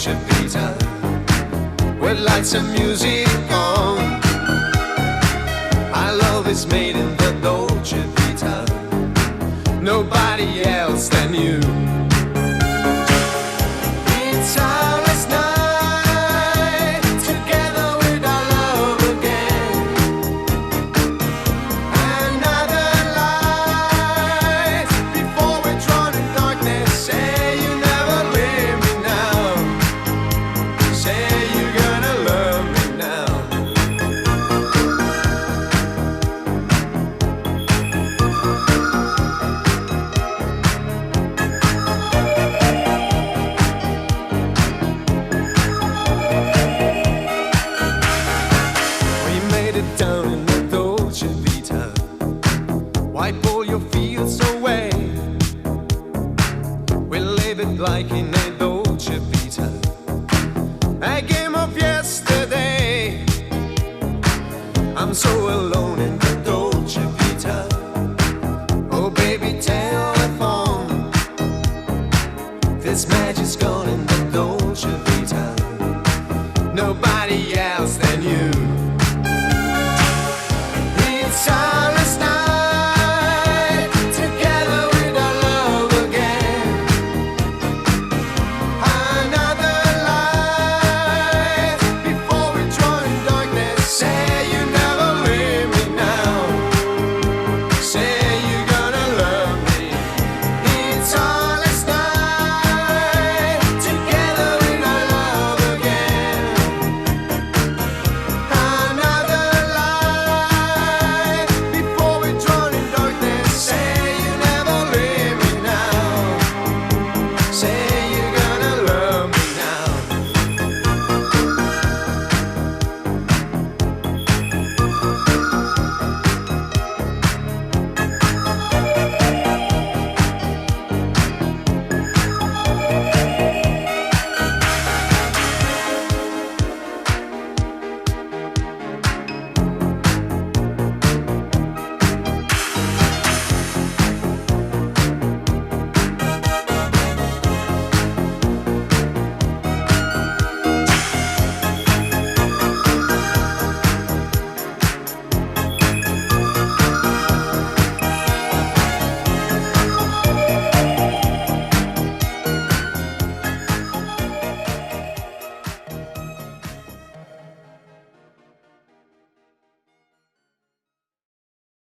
Dolce Vita, with lights and music on. Our love is made in the Dolce Vita, nobody else than you. It's our last night together with our love again. Another light before we're drawn in darkness. Say you never leave me now. Say you're gonna love me now. We made it down in the Dolce Vita. Wipe all your fears away. We live it like in a Dolce Vita, a game of yesterday. I'm so alone in the Dolce Vita. Oh baby, telephone. This magic's gone in the Dolce Vita, nobody else than you.